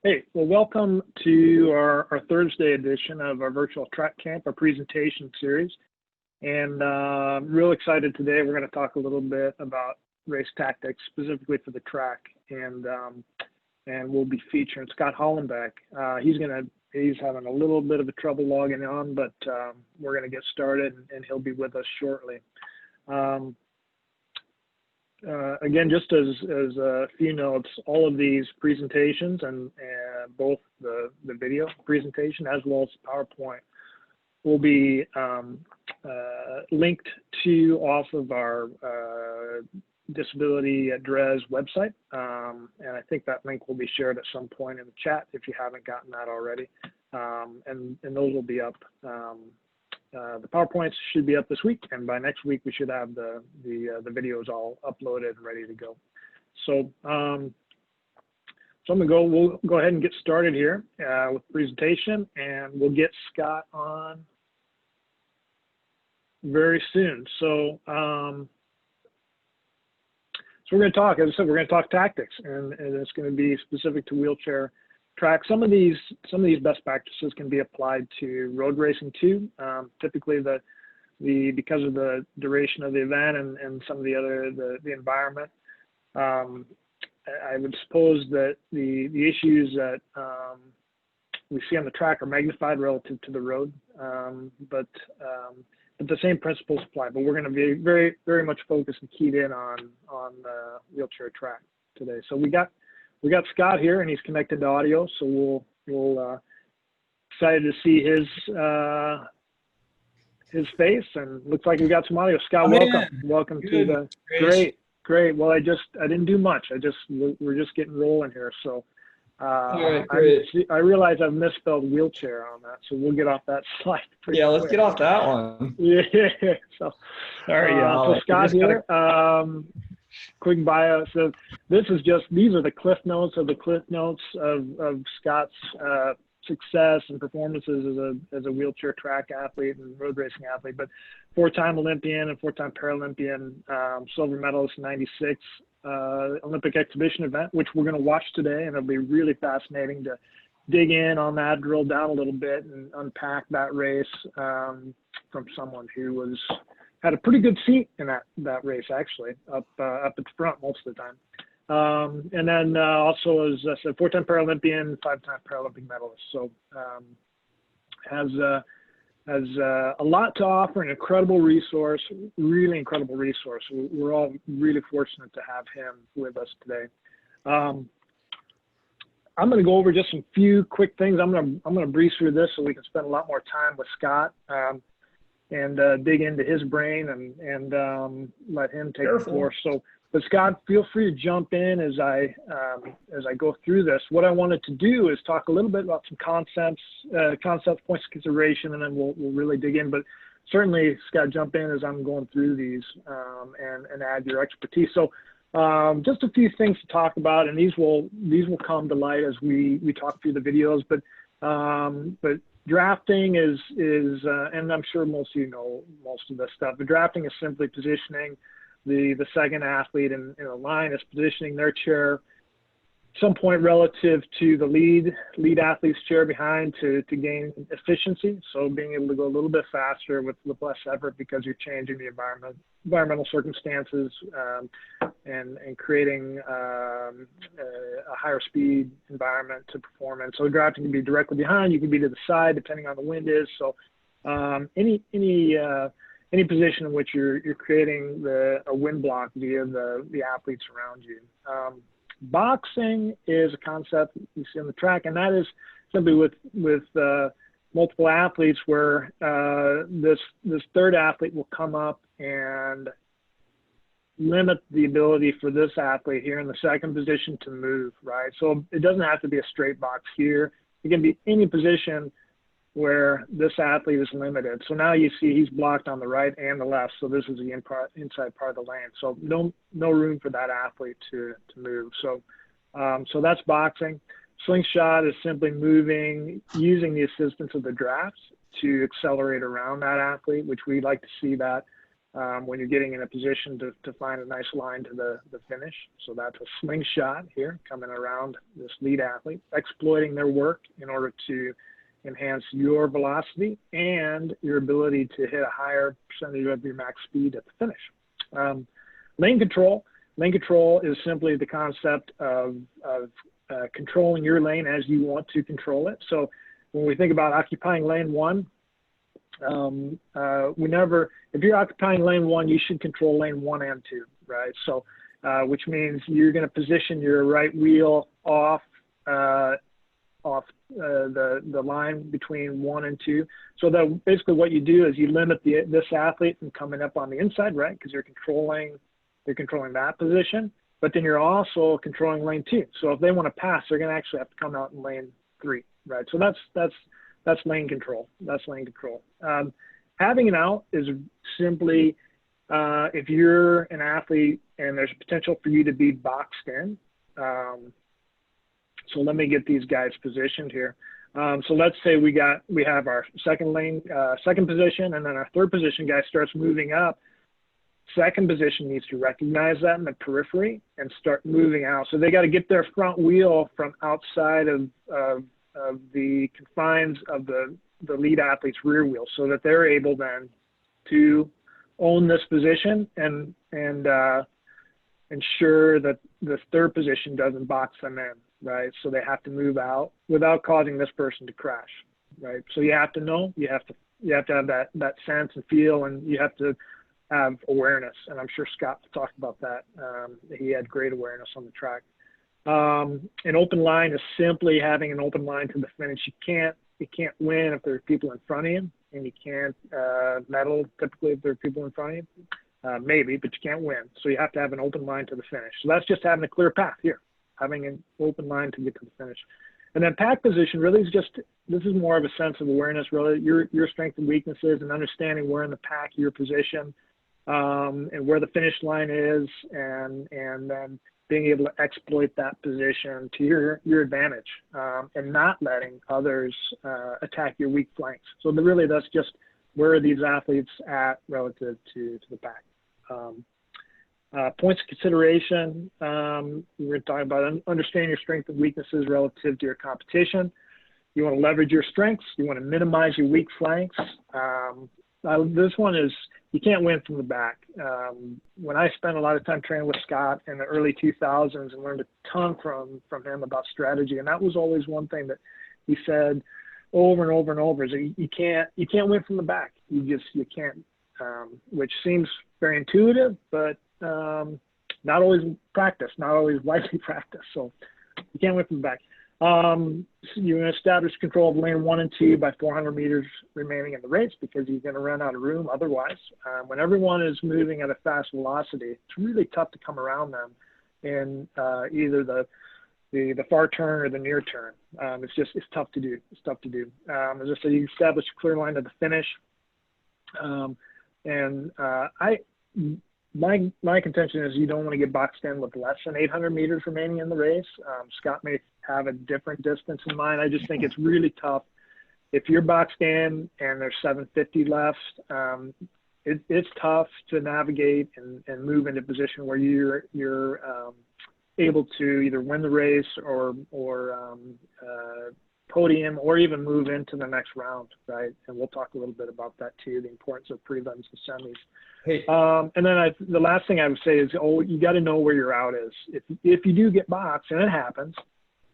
Hey, well, welcome to our Thursday edition of our virtual track camp, our presentation series. And real excited today. We're going to talk a little bit about race tactics, specifically for the track. And we'll be featuring Scot Hollonbeck. He's having a little bit of a trouble logging on, but we're going to get started and he'll be with us shortly. Again, just as a few notes, all of these presentations and both the video presentation as well as PowerPoint will be linked to off of our Disability at DRES website. And I think that link will be shared at some point in the chat if you haven't gotten that already. And those will be up. The PowerPoints should be up this week, and by next week we should have the videos all uploaded and ready to go. So, we'll go ahead and get started here with the presentation, and we'll get Scott on very soon. So, we're going to talk, as I said, we're going to talk tactics, and it's going to be specific to wheelchair track. Some of these best practices can be applied to road racing too. Typically, because of the duration of the event and some of the environment, I would suppose that the issues that we see on the track are magnified relative to the road, but the same principles apply. But we're going to be very, very much focused and keyed in on the wheelchair track today. So we got Scott here, and he's connected to audio, so we'll excited to see his face, and looks like we got some audio. Scott, welcome to the great. Well, I didn't do much. We're just getting rolling here. So all right, great. I realize I've misspelled wheelchair on that, so we'll get off that slide. Yeah, let's get off that one. Yeah. So sorry, so Scott here. Quick bio. So these are the cliff notes of Scott's success and performances as a wheelchair track athlete and road racing athlete, but four-time Olympian and four-time Paralympian, silver medalist in '96 Olympic exhibition event, which we're going to watch today, and it'll be really fascinating to dig in on that, drill down a little bit, and unpack that race from someone who had a pretty good seat in that race, actually, up at the front most of the time. And then also, as I said, four-time Paralympian, five-time Paralympic medalist. So has a lot to offer, an incredible resource, really incredible resource. We're all really fortunate to have him with us today. I'm going to go over just some few quick things. I'm going to breeze through this so we can spend a lot more time with Scott. And dig into his brain and let him take the floor. So, but Scott, feel free to jump in as I go through this. What I wanted to do is talk a little bit about some concepts, points of consideration, and then we'll really dig in. But certainly, Scott, jump in as I'm going through these and add your expertise. So, just a few things to talk about, and these will come to light as we talk through the videos. But drafting is and I'm sure most of you know most of this stuff, but drafting is simply positioning the second athlete in a line, is positioning their chair some point relative to the lead athlete's chair behind to gain efficiency. So being able to go a little bit faster with less effort because you're changing the environmental circumstances and creating a higher speed environment to perform in. So drafting can be directly behind, you can be to the side depending on the wind is. So any position in which you're creating a wind block via the athletes around you. Boxing is a concept you see on the track, and that is simply with multiple athletes where this third athlete will come up and limit the ability for this athlete here in the second position to move, right? So it doesn't have to be a straight box here. It can be any position where this athlete is limited. So now you see he's blocked on the right and the left. So this is the inside part of the lane. So no room for that athlete to move. So that's boxing. Slingshot is simply moving, using the assistance of the drafts to accelerate around that athlete, which we like to see that when you're getting in a position to find a nice line to the finish. So that's a slingshot here coming around this lead athlete, exploiting their work in order to enhance your velocity and your ability to hit a higher percentage of your max speed at the finish. Lane control. Lane control is simply the concept of controlling your lane as you want to control it. So when we think about occupying lane one, if you're occupying lane one, you should control lane 1 and 2, right? So, which means you're going to position your right wheel off the line between 1 and 2. So that basically what you do is you limit this athlete from coming up on the inside, right? Because you're controlling that position, but then you're also controlling lane 2. So if they want to pass, they're going to actually have to come out in lane 3, right? So that's lane control. That's lane control. Having an out is simply if you're an athlete and there's potential for you to be boxed in. So let me get these guys positioned here. So let's say we have our second position, and then our third position guy starts moving up. Second position needs to recognize that in the periphery and start moving out. So they got to get their front wheel from outside of the confines of the lead athlete's rear wheel, so that they're able then to own this position and ensure that the third position doesn't box them in, right? So they have to move out without causing this person to crash, right? So you have to know, you have to have that sense and feel, and you have to have awareness. And I'm sure Scott talked about that. He had great awareness on the track. An open line is simply having an open line to the finish. You can't win if there are people in front of you, and you can't medal typically if there are people in front of you. Maybe, but you can't win. So you have to have an open line to the finish. So that's just having a clear path here, having an open line to get to the finish. And then pack position really is this is more of a sense of awareness, really, your strengths and weaknesses, and understanding where in the pack you're positioned, and where the finish line is, and then being able to exploit that position to your advantage, and not letting others attack your weak flanks. So really that's just where are these athletes at relative to the pack. Points of consideration, we're talking about understanding your strengths and weaknesses relative to your competition. You want to leverage your strengths. You want to minimize your weak flanks. This one is, you can't win from the back. When I spent a lot of time training with Scott in the early 2000s and learned a ton from him about strategy, and that was always one thing that he said over and over and over, is that you can't win from the back. You can't, which seems very intuitive, but not always practiced, not always widely practiced. So you can't win from the back. You're going to establish control of lane 1 and 2 by 400 meters remaining in the race, because you're going to run out of room otherwise. When everyone is moving at a fast velocity, it's really tough to come around them in either the far turn or the near turn. It's tough to do. It's tough to do. As I said, you establish a clear line to the finish. My contention is you don't want to get boxed in with less than 800 meters remaining in the race. Scott may have a different distance in mind. I just think it's really tough. If you're boxed in and there's 750 left, it's tough to navigate and move into a position where you're able to either win the race or podium, or even move into the next round, right? And we'll talk a little bit about that too, the importance of prelims and semis. Hey. And then the last thing I would say is, you got to know where your out is. If you do get boxed, and it happens,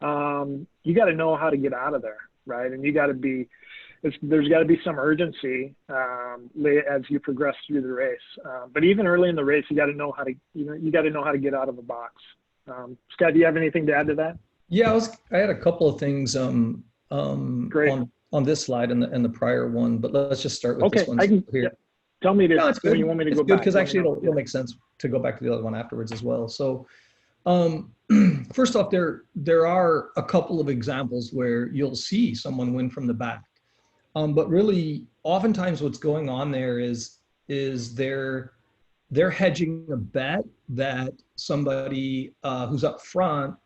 you got to know how to get out of there, right? And there's got to be some urgency as you progress through the race. But even early in the race, you got to know how to get out of a box. Scott, do you have anything to add to that? Yeah, I had a couple of things Great. on this slide and the prior one, but let's just start with this one here. Yeah. Tell me No, it's good. when you want me to It's go good back. because actually it'll make sense to go back to the other one afterwards as well. So first off, there are a couple of examples where you'll see someone win from the back. But really, oftentimes what's going on there is they're hedging a bet that somebody who's up front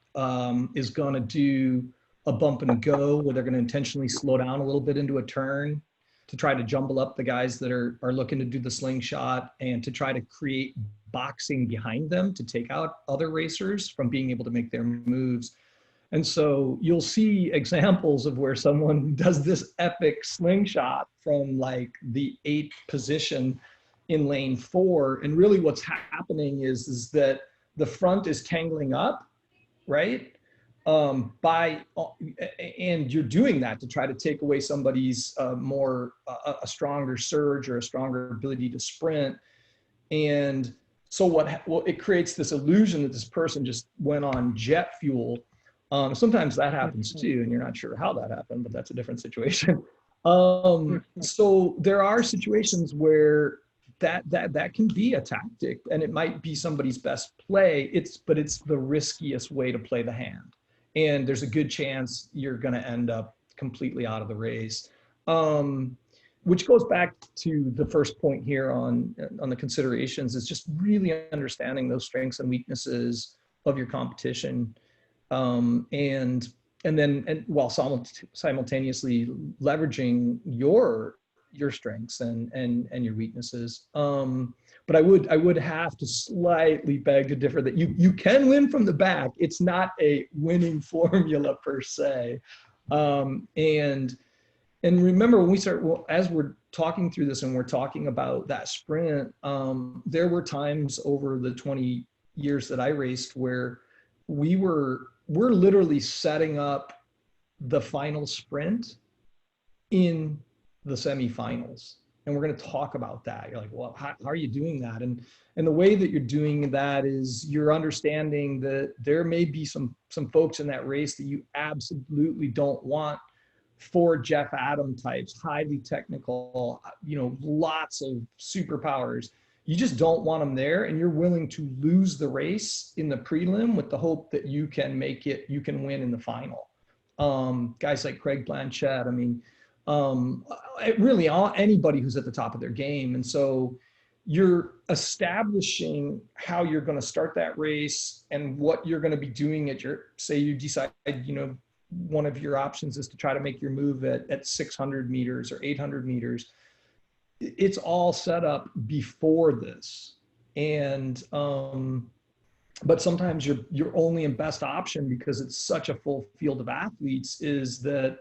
is going to do a bump and go, where they're going to intentionally slow down a little bit into a turn. to try to jumble up the guys that are looking to do the slingshot and to try to create boxing behind them to take out other racers from being able to make their moves. And so you'll see examples of where someone does this epic slingshot from like the 8th position in lane 4. And really what's happening is that the front is tangling up, right? And you're doing that to try to take away somebody's a stronger surge or a stronger ability to sprint. And so it creates this illusion that this person just went on jet fuel. Sometimes that happens too, and you're not sure how that happened, but that's a different situation. So there are situations where that can be a tactic, and it might be somebody's best play. But it's the riskiest way to play the hand, and there's a good chance you're going to end up completely out of the race. Which goes back to the first point here on the considerations, is just really understanding those strengths and weaknesses of your competition, and while simultaneously leveraging your strengths and your weaknesses. But I would have to slightly beg to differ that you can win from the back. It's not a winning formula per se. And remember, when as we're talking through this and we're talking about that sprint, there were times over the 20 years that I raced where we're literally setting up the final sprint in the semifinals. And we're going to talk about that. You're like, well, how are you doing that? And the way that you're doing that is you're understanding that there may be some folks in that race that you absolutely don't want. 4 Jeff Adam types, highly technical, lots of superpowers. You just don't want them there, and you're willing to lose the race in the prelim with the hope that you can win in the final. Guys like Craig Blanchett, really anybody who's at the top of their game. And so you're establishing how you're going to start that race and what you're going to be doing say you decide, one of your options is to try to make your move at 600 meters or 800 meters. It's all set up before this. And, but sometimes your only and best option, because it's such a full field of athletes, is that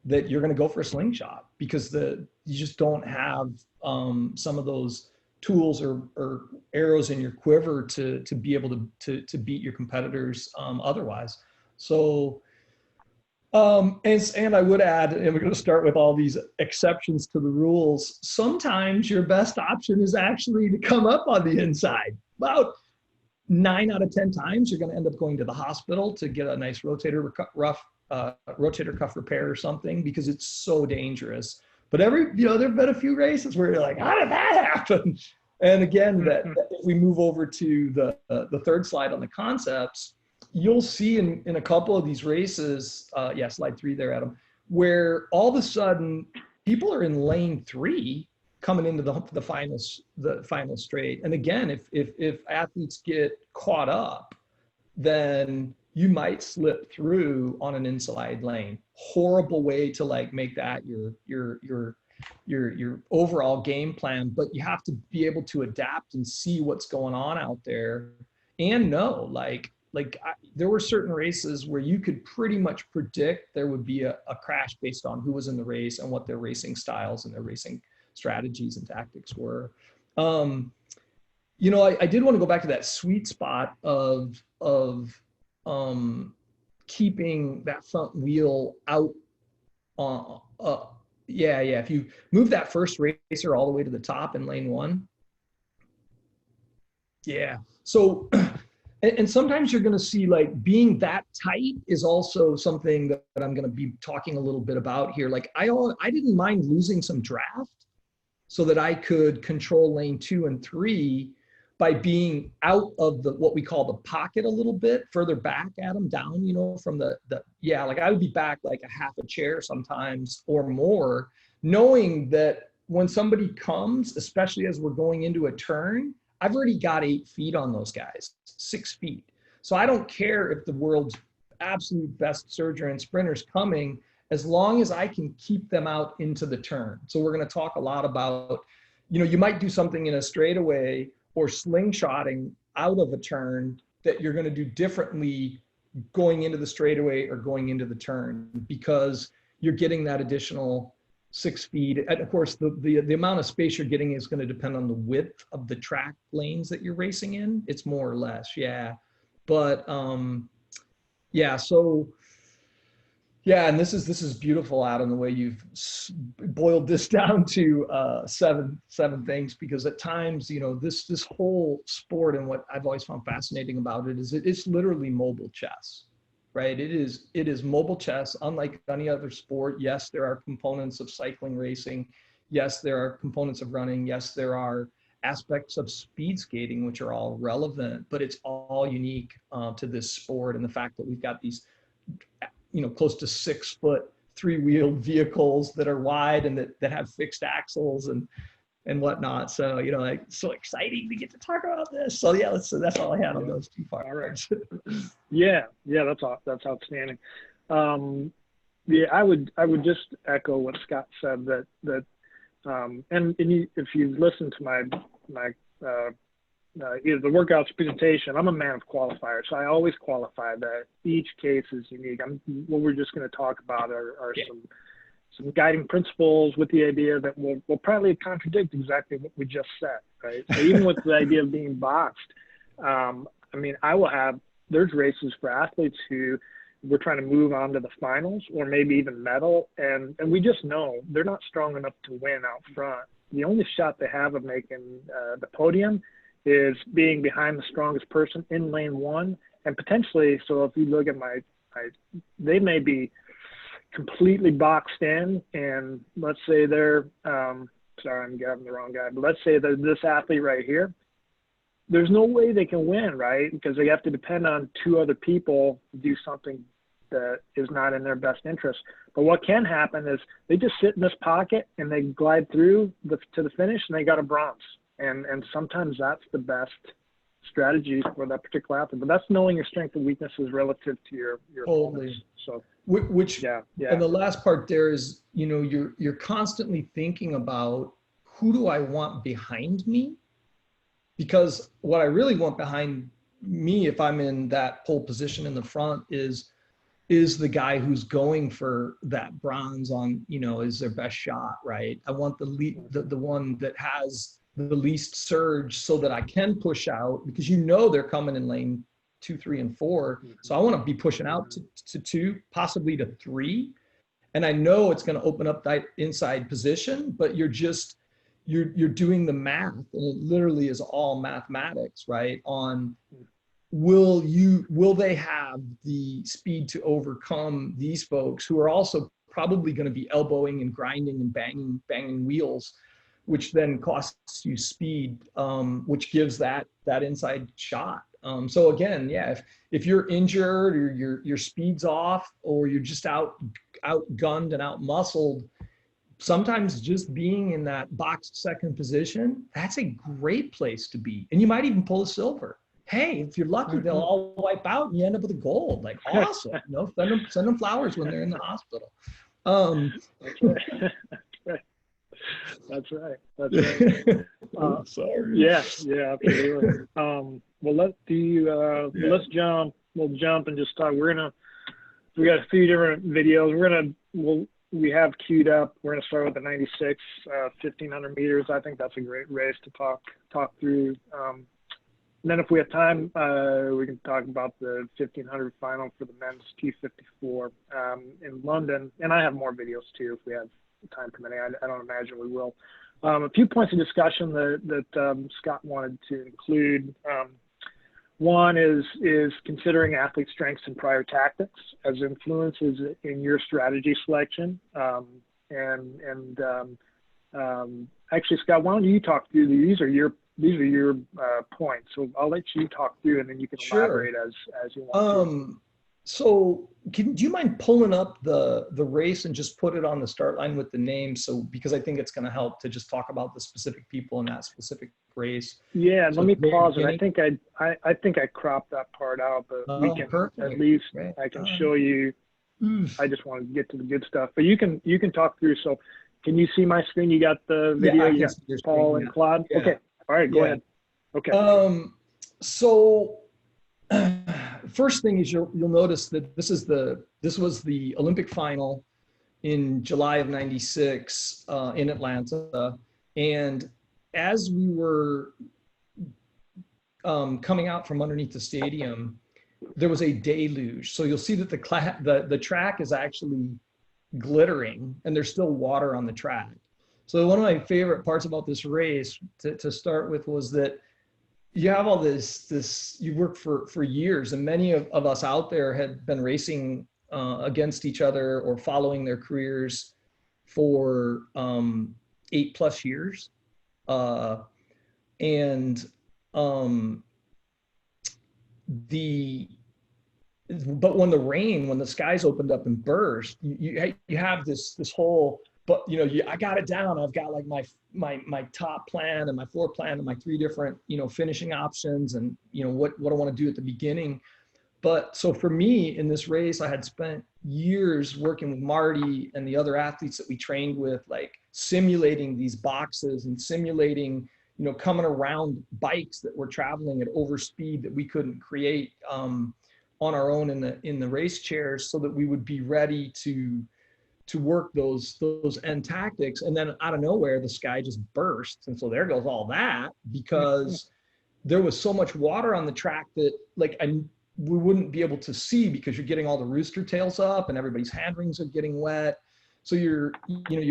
you're going to go for a slingshot, because you just don't have some of those tools or arrows in your quiver to be able to beat your competitors otherwise. So, and I would add, and we're going to start with all these exceptions to the rules, sometimes your best option is actually to come up on the inside. About 9 out of 10 times, you're going to end up going to the hospital to get a nice rotator cuff repair or something, because it's so dangerous. But there have been a few races where you're like, how did that happen? And again, that if we move over to the third slide on the concepts, you'll see in a couple of these races, slide 3 there, Adam, where all of a sudden people are in lane 3 coming into the final straight. And again, if athletes get caught up, then you might slip through on an inside lane. Horrible way to make that your overall game plan, but you have to be able to adapt and see what's going on out there and know, there were certain races where you could pretty much predict there would be a crash based on who was in the race and what their racing styles and their racing strategies and tactics were. I did want to go back to that sweet spot of keeping that front wheel out. If you move that first racer all the way to the top in lane 1. Yeah. So, and sometimes you're going to see being that tight is also something that I'm going to be talking a little bit about here. I didn't mind losing some draft so that I could control lane 2 and 3 by being out of what we call the pocket a little bit further back, Adam, down, from I would be back a half a chair sometimes or more, knowing that when somebody comes, especially as we're going into a turn, I've already got 8 feet on those guys, 6 feet. So I don't care if the world's absolute best surger and sprinter's coming as long as I can keep them out into the turn. So we're going to talk a lot about, you might do something in a straightaway or slingshotting out of a turn that you're going to do differently going into the straightaway or going into the turn, because you're getting that additional 6 feet. And of course, the amount of space you're getting is going to depend on the width of the track lanes that you're racing in. It's more or less, yeah. But yeah, so yeah, and this is beautiful, Adam, the way you've boiled this down to seven things, because at times, this whole sport, and what I've always found fascinating about it is it's literally mobile chess, right? It is mobile chess, unlike any other sport. Yes, there are components of cycling racing. Yes, there are components of running. Yes, there are aspects of speed skating, which are all relevant, but it's all unique to this sport. And the fact that we've got these close to 6 foot 3-wheeled vehicles that are wide and that have fixed axles and whatnot. So, so exciting to get to talk about this. So yeah, that's all I had on those 2 parts. All right. Yeah, that's outstanding. Yeah, I would just echo what Scott said, that if you've listened to my either the workouts presentation, I'm a man of qualifiers, so I always qualify that each case is unique. What we're just going to talk about are some guiding principles, with the idea that will probably contradict exactly what we just said, right? So even with the idea of being boxed, there's races for athletes who we're trying to move on to the finals or maybe even medal, and we just know they're not strong enough to win out front. The only shot they have of making the podium is being behind the strongest person in lane 1, and potentially, so if you look at they may be completely boxed in, and let's say they're, sorry, I'm grabbing the wrong guy, but let's say that this athlete right here, there's no way they can win, right? Because they have to depend on 2 other people to do something that is not in their best interest. But what can happen is they just sit in this pocket and they glide through to the finish, and they got a bronze. And sometimes that's the best strategy for that particular athlete. But that's knowing your strengths and weaknesses relative to your opponents. So yeah. And the last part there is, you're constantly thinking about, who do I want behind me? Because what I really want behind me, if I'm in that pole position in the front, is the guy who's going for that bronze on, is their best shot, right? I want the one that has the least surge, so that I can push out, because they're coming in lane 2, 3, and 4. So I want to be pushing out to 2, possibly to 3. And I know it's going to open up that inside position, but you're doing the math, and it literally is all mathematics, right? On will they have the speed to overcome these folks who are also probably going to be elbowing and grinding and banging wheels, which then costs you speed, which gives that inside shot. So again, yeah, if you're injured or your speed's off, or you're just outgunned and outmuscled, sometimes just being in that boxed second position, that's a great place to be. And you might even pull a silver. Hey, if you're lucky, they'll all wipe out and you end up with a gold. Like, awesome. Send them flowers when they're in the hospital. That's right. Sorry. Yeah, absolutely. Well, let's jump. We'll jump and just talk. We got a few different videos. We have queued up. We're gonna start with the 96, 1500 meters. I think that's a great race to talk through. And then if we have time, we can talk about the 1500 final for the men's T54 in London. And I have more videos too if we have time permitting. I don't imagine we will. A few points of discussion that Scott wanted to include. One is considering athlete strengths and prior tactics as influences in your strategy selection. Actually, Scott, why don't you talk through these? These are your points. So I'll let you talk through, and then you can elaborate as you want to. So do you mind pulling up the race and just put it on the start line with the name? So, because I think it's going to help to just talk about the specific people in that specific race. Yeah, so let me pause it. I think I cropped that part out, but we can perfect. At least I can show you I just want to get to the good stuff. But you can talk through. So can you see my screen? You got the video, Yeah, I you can got see your Paul screen, and Claude? yeah. Okay. All right, go Yeah. ahead. Okay. So first thing is you'll notice that this was the Olympic final in July of '96 in Atlanta, and as we were coming out from underneath the stadium, there was a deluge. So you'll see that the track is actually glittering, and there's still water on the track. So one of my favorite parts about this race to start with was that you have all this you work for years, and many of us out there had been racing against each other or following their careers for 8+ years. And but when the skies opened up and burst, you have this whole, but I got it down. I've got like my top plan and my floor plan and my 3 different finishing options, and what I want to do at the beginning. But so for me in this race, I had spent years working with Marty and the other athletes that we trained with, like simulating these boxes and simulating coming around bikes that were traveling at overspeed that we couldn't create on our own in the race chairs, so that we would be ready to work those end tactics. And then out of nowhere, the sky just burst. And so there goes all that, because there was so much water on the track that we wouldn't be able to see, because you're getting all the rooster tails up and everybody's hand rings are getting wet. So you're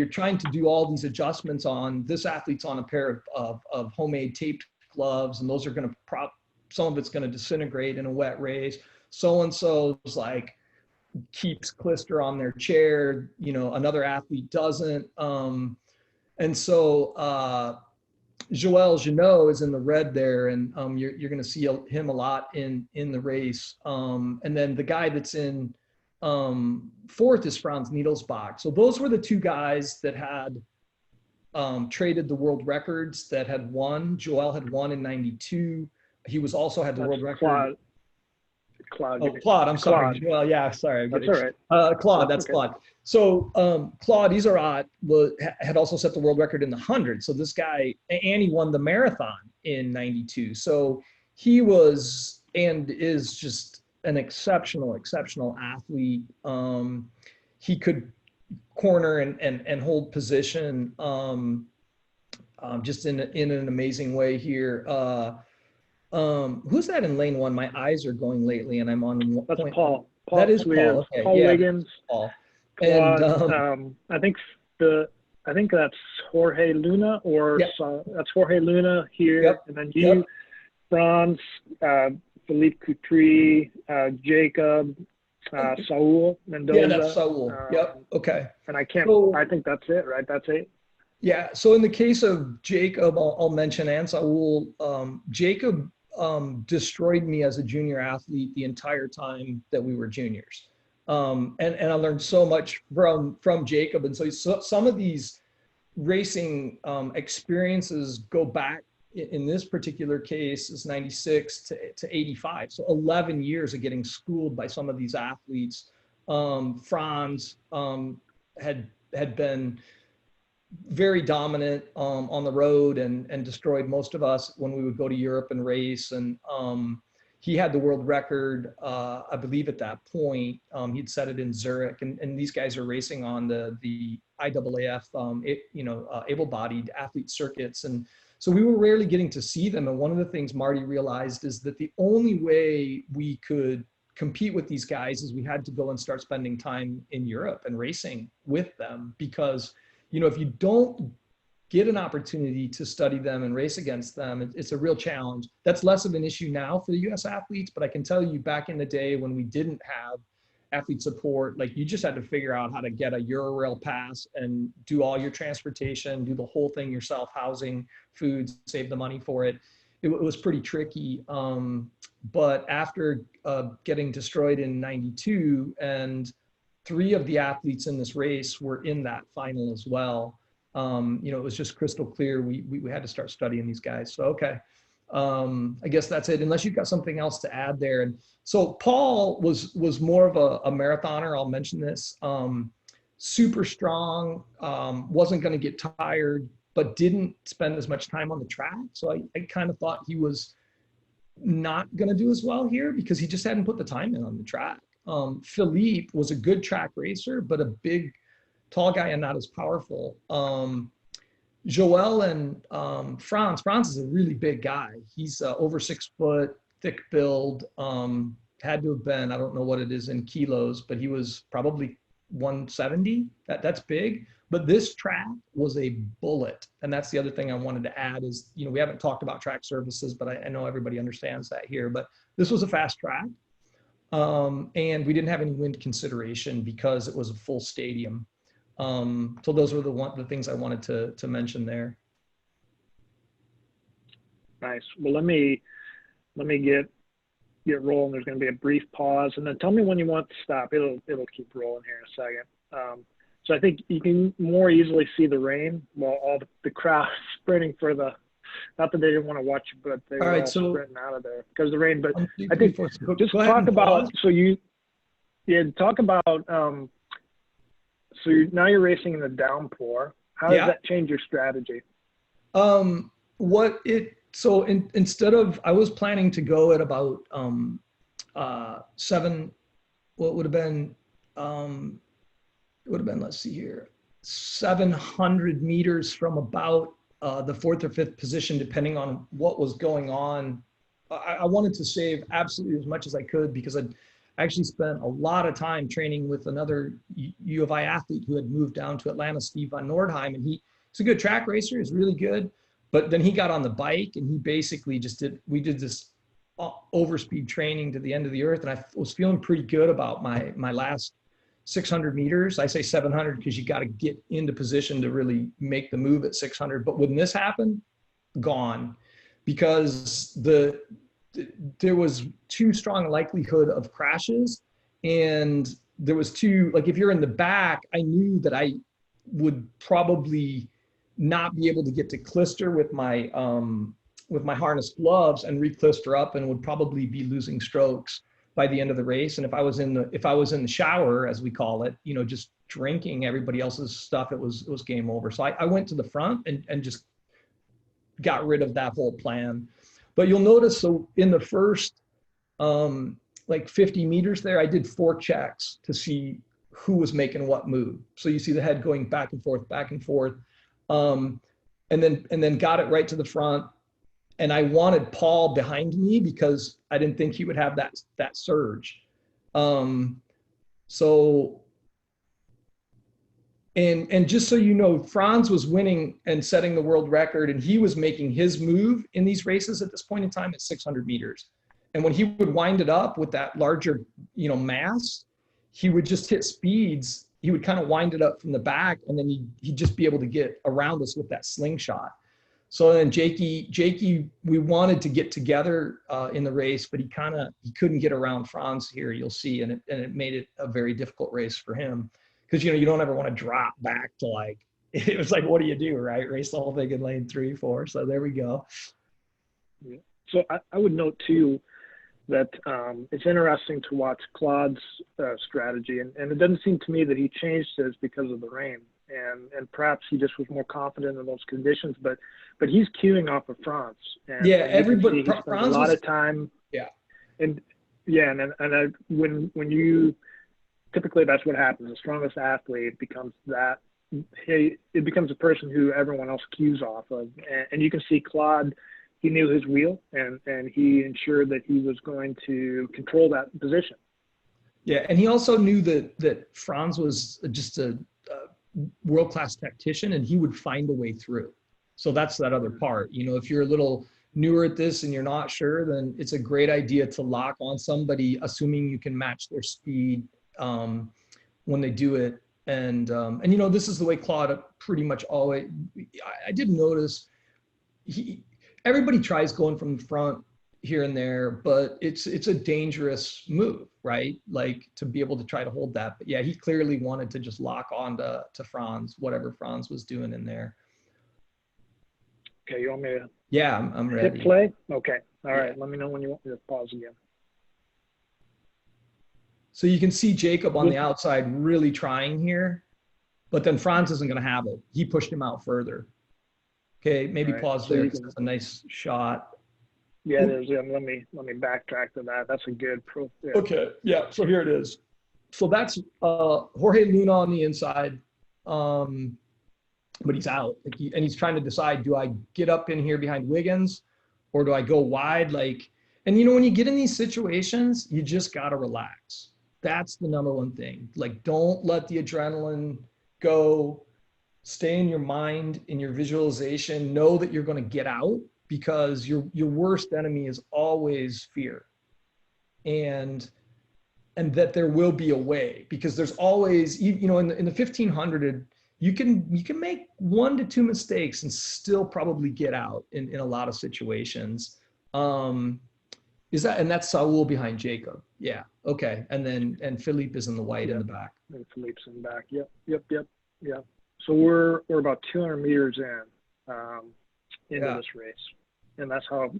trying to do all these adjustments on this athlete's on a pair of homemade taped gloves, and those are going to some of it's going to disintegrate in a wet race. So-and-so's like keeps Clister on their chair, another athlete doesn't. And so Joel Jeannot is in the red there, and you're going to see him a lot in the race. And then the guy that's in 4th is Franz Nietlispach. So those were the 2 guys that had traded the world records, that had won. Joel had won in '92. He was also had the world record. Claude. Oh, Claude, I'm sorry. Claude. Well, yeah, sorry. That's all right. Claude, that's okay. Claude. So Claude Issorat had also set the world record in the 100. So this guy, and he won the marathon in '92. So he was and is just an exceptional athlete. He could corner and hold position just in an amazing way here. Who's that in lane 1? My eyes are going lately, and I'm on That's point. Paul. That is Paul. Okay. Paul Wiggins. Paul. Claude, and I think that's Jorge Luna, or that's Jorge Luna here, yep. And then you, Franz, Philippe Coutry, Jacob, Saul Mendoza. Yeah, that's Saul. Yep. Okay. And I think that's it, right? That's it. Yeah. So in the case of Jacob, I'll mention, and Saul. Jacob destroyed me as a junior athlete the entire time that we were juniors. And I learned so much from Jacob. And so some of these racing experiences go back, in this particular case, is '96 to '85. So 11 years of getting schooled by some of these athletes. Franz had been very dominant on the road and destroyed most of us when we would go to Europe and race. And he had the world record, I believe at that point. He'd set it in Zurich, and these guys are racing on the IAAF, able-bodied athlete circuits. And so we were rarely getting to see them. And one of the things Marty realized is that the only way we could compete with these guys is we had to go and start spending time in Europe and racing with them, because if you don't get an opportunity to study them and race against them, it's a real challenge. That's less of an issue now for the US athletes, but I can tell you back in the day when we didn't have athlete support, like you just had to figure out how to get a Eurail pass and do all your transportation, do the whole thing yourself, housing, food, save the money for it. It was pretty tricky. But after getting destroyed in '92, and 3 of the athletes in this race were in that final as well, it was just crystal clear. We had to start studying these guys. So, okay. I guess that's it, unless you've got something else to add there. And so Paul was more of a marathoner. I'll mention this. Super strong, wasn't going to get tired, but didn't spend as much time on the track. So I kind of thought he was not going to do as well here because he just hadn't put the time in on the track. Philippe was a good track racer, but a big, tall guy and not as powerful. Joel and Franz is a really big guy. He's over 6 foot, thick build, had to have been, I don't know what it is in kilos, but he was probably 170. That's big. But this track was a bullet. And that's the other thing I wanted to add is, we haven't talked about track surfaces, but I know everybody understands that here. But this was a fast track. And we didn't have any wind consideration because it was a full stadium. So those were the things I wanted to mention there. Nice. Well, let me get rolling. There's going to be a brief pause, and then tell me when you want to stop. It'll keep rolling here in a second. So I think you can more easily see the rain while all the crowd sprinting for the. Not that they didn't want to watch you, but they were all sprinting out of there because of the rain. But I think just talk about talk about. So now you're racing in the downpour. How does that change your strategy? Instead of, I was planning to go at about 7, what would have been, let's see here, 700 meters from about the 4th or 5th position, depending on what was going on. I wanted to save absolutely as much as I could because I'd actually spent a lot of time training with another U of I athlete who had moved down to Atlanta, Steve Van Nordheim, and he's a good track racer. He's really good. But then he got on the bike and he basically we did this overspeed training to the end of the earth. And I was feeling pretty good about my last 600 meters. I say 700 because you got to get into position to really make the move at 600. But when this happened, gone, because there was too strong a likelihood of crashes. And there was if you're in the back, I knew that I would probably not be able to get to clister with my harness gloves and re-clister up, and would probably be losing strokes by the end of the race. And if I was in the shower, as we call it, just drinking everybody else's stuff, it was game over. So I went to the front and just got rid of that whole plan. But you'll notice, so in the first 50 meters there, I did 4 checks to see who was making what move. So you see the head going back and forth, and then got it right to the front. And I wanted Paul behind me because I didn't think he would have that surge. And just so you know, Franz was winning and setting the world record, and he was making his move in these races at this point in time at 600 meters. And when he would wind it up with that larger, mass, he would just hit speeds. He would kind of wind it up from the back, and then he'd just be able to get around us with that slingshot. So then Jakey, we wanted to get together in the race, but he couldn't get around Franz here, you'll see, and it made it a very difficult race for him. Because, you don't ever want to drop back to it was what do you do, right? Race the whole thing in lane 3, 4. So there we go. Yeah. So I would note too that it's interesting to watch Claude's strategy. And it doesn't seem to me that he changed his because of the rain. And perhaps he just was more confident in those conditions. But he's queuing off of Franz. And everybody, he spent a lot of time. Yeah. And when you, typically that's what happens. The strongest athlete becomes it becomes a person who everyone else cues off of. And you can see Claude, he knew his wheel, and he ensured that he was going to control that position. Yeah, and he also knew that Franz was just a world-class tactician, and he would find a way through. So that's that other part. If you're a little newer at this and you're not sure, then it's a great idea to lock on somebody, assuming you can match their speed when they do it. And this is the way Claude pretty much always, I did notice everybody tries going from the front here and there, but it's a dangerous move, right? To be able to try to hold that. But yeah, he clearly wanted to just lock on to Franz, whatever Franz was doing in there. Okay, you want me to Yeah, I'm ready. hit play? Okay. All right. Let me know when you want me to pause again. So you can see Jacob on the outside really trying here, but then Franz isn't going to have it. He pushed him out further. Okay, maybe Right. pause So there you because can, it's a nice shot. yeah, it is. Yeah, let me backtrack to that. That's a good proof. Yeah. Okay, yeah, so here it is. So that's Jorge Luna on the inside, but he's out. And he's trying to decide, do I get up in here behind Wiggins or do I go wide? And when you get in these situations, you just got to relax. That's the number one thing. Don't let the adrenaline go. Stay in your mind, in your visualization. Know that you're going to get out, because your worst enemy is always fear. And that there will be a way, because there's always, in the 1500, you can make 1 to 2 mistakes and still probably get out in a lot of situations. That's Saul behind Jacob. Yeah. Okay. And Philippe is in the white in the back. And Philippe's in the back. Yep. So we're about 200 meters into this race, and that's how.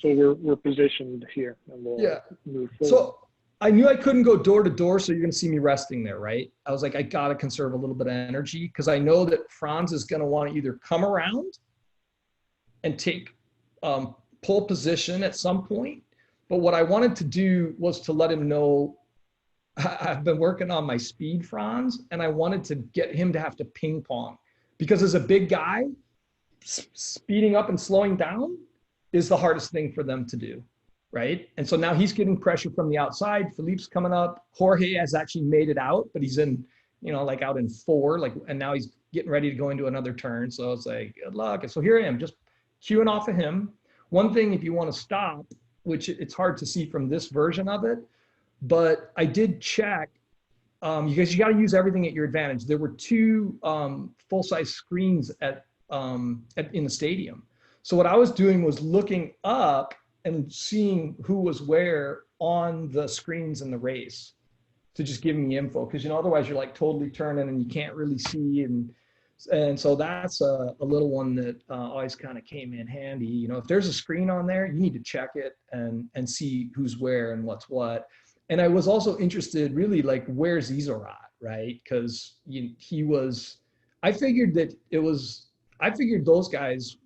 So we're positioned here, and we'll move forward. So I knew I couldn't go door to door, so you're going to see me resting there, right? I was like, I got to conserve a little bit of energy, because I know that Franz is going to want to either come around and take pole position at some point. But what I wanted to do was to let him know I've been working on my speed, Franz, and I wanted to get him to have to ping pong, because as a big guy, speeding up and slowing down is the hardest thing for them to do, right? And so now he's getting pressure from the outside. Philippe's coming up. Jorge has actually made it out, but he's in, out in 4, and now he's getting ready to go into another turn. So it's like, good luck. And so here I am, just queuing off of him. One thing, if you want to stop, which it's hard to see from this version of it, but I did check, because you got to use everything at your advantage. There were 2 full-size screens in the stadium. So what I was doing was looking up and seeing who was where on the screens in the race to just give me info. Because, otherwise you're totally turning and you can't really see. And so that's a little one that always kind of came in handy. If there's a screen on there, you need to check it and see who's where and what's what. And I was also interested, really, where's Issorat, right? Because I figured those guys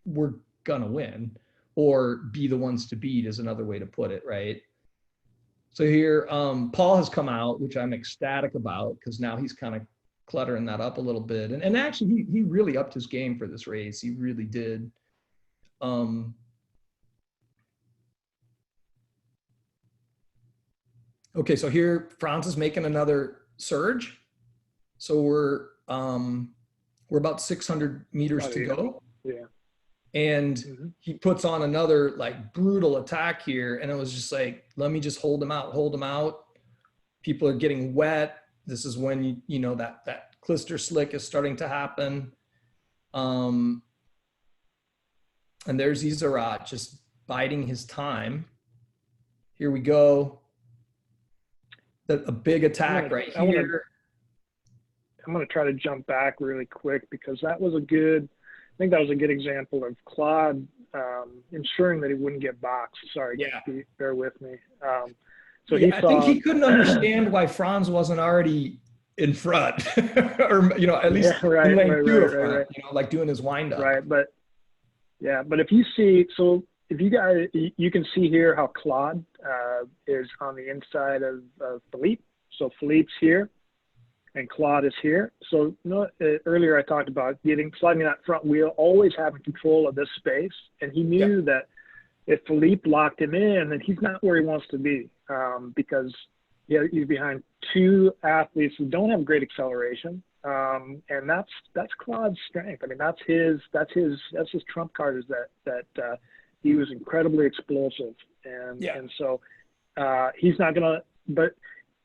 were gonna win, or be the ones to beat, is another way to put it, right? So here, Paul has come out, which I'm ecstatic about, because now he's kind of cluttering that up a little bit. And actually, he really upped his game for this race. He really did. Okay, so here Franz is making another surge. So we're about 600 meters to go. Yeah. And he puts on another brutal attack here. And it was just let me just hold him out. People are getting wet. This is when, that clister slick is starting to happen. And there's Issorat just biding his time. Here we go. A big attack right here. I'm going to try to jump back really quick, because I think that was a good example of Claude ensuring that he wouldn't get boxed. Sorry, bear with me. So I think he couldn't understand why Franz wasn't already in front, or at least in lane 2 of front, doing his wind up. Right, but if you see, so if you guys, you can see here how Claude is on the inside of Philippe. So Philippe's here, and Claude is here. So earlier I talked about sliding that front wheel, always having control of this space, and he knew that if Philippe locked him in, then he's not where he wants to be, because he's behind 2 athletes who don't have great acceleration, and that's Claude's strength. I mean, that's his trump card, is that he was incredibly explosive, and so he's not gonna, but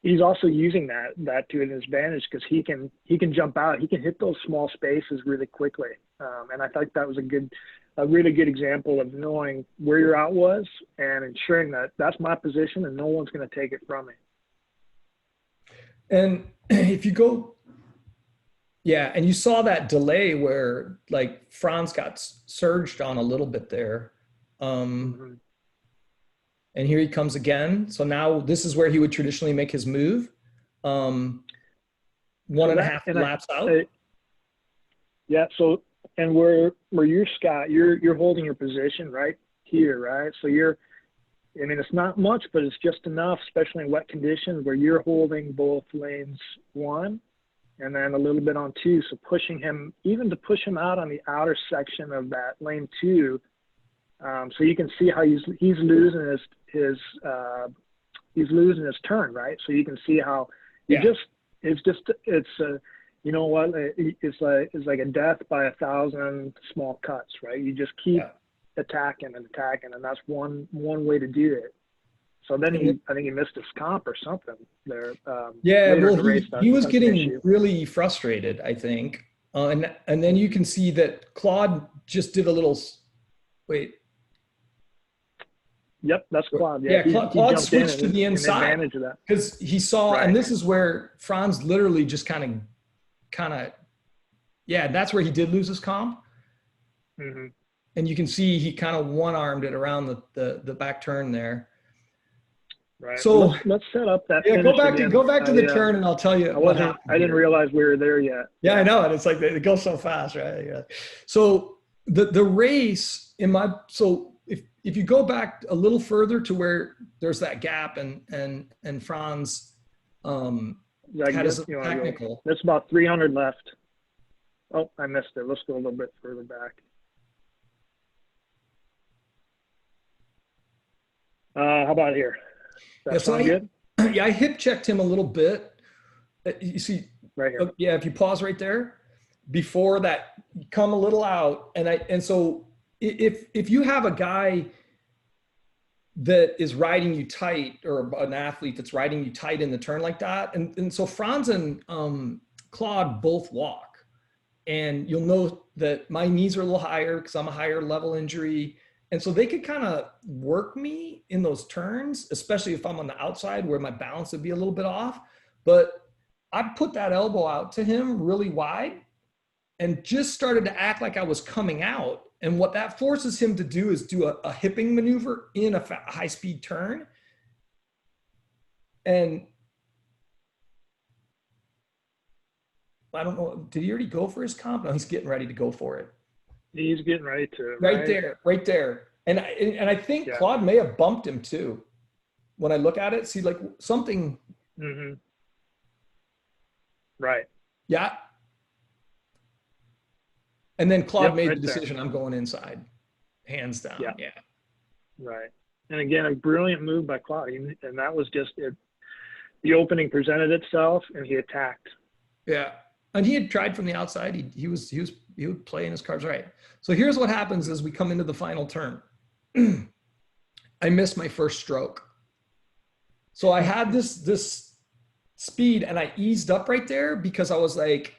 he's also using that to his advantage, because he can jump out, he can hit those small spaces really quickly, and I thought that was a really good example of knowing where your out was and ensuring that that's my position and no one's going to take it from me. And if you go Yeah, and you saw that delay where like Franz got surged on a little bit there. Mm-hmm. And here he comes again. So now this is where he would traditionally make his move. One So and a that, half and laps out. yeah. So, and where you're, Scott, you're holding your position right here, right? So I mean, it's not much, but it's just enough, especially in wet conditions, where you're holding both lanes 1 and then a little bit on 2. So pushing him, even to push him out on the outer section of that lane 2. So you can see how he's losing he's losing his turn, right? So you can see how it's you know what, it's like a death by 1,000 small cuts, right? You just keep attacking, and that's one way to do it. So then I think he missed his comp or something there. Yeah, well, he was getting really frustrated, I think. And then you can see that Claude just did a little, wait. Yep, that's Claude. Yeah, Claude switched to the inside because he saw, and this is where Franz literally just kind of, yeah, that's where he did lose his comp. Mm-hmm. And you can see he kind of one-armed it around the back turn there. Right. So let's set up that. Yeah, go back to the turn, and I'll tell you. I didn't realize we were there yet. Yeah, I know, and it's like it goes so fast, right? Yeah. So the race if you go back a little further to where there's that gap and Franz had his technical. There's about 300 left. Oh, I missed it. Let's go a little bit further back. How about here? That sound good? Yeah, I hip checked him a little bit. You see, right here. Yeah, if you pause right there, before that, come a little out, and so if you have a guy that is riding you tight, or an athlete that's riding you tight in the turn like that, and so Franz and Claude both walk, and you'll know that my knees are a little higher because I'm a higher level injury. And so they could kind of work me in those turns, especially if I'm on the outside where my balance would be a little bit off. But I put that elbow out to him really wide and just started to act like I was coming out. And what that forces him to do is do a hipping maneuver in a high-speed turn. And I don't know, did he already go for his comp? No, he's getting ready to go for it. He's getting ready to. Right there. And I think Claude may have bumped him too. When I look at it, see like something. Mm-hmm. Right. Yeah. And then Claude made the decision, I'm going inside. Hands down. Yeah. Right. And again, a brilliant move by Claude. And that was just it. The opening presented itself and he attacked. Yeah. And he had tried from the outside. He was playing his cards right. So here's what happens as we come into the final turn. I missed my first stroke. So I had this speed and I eased up right there because I was like,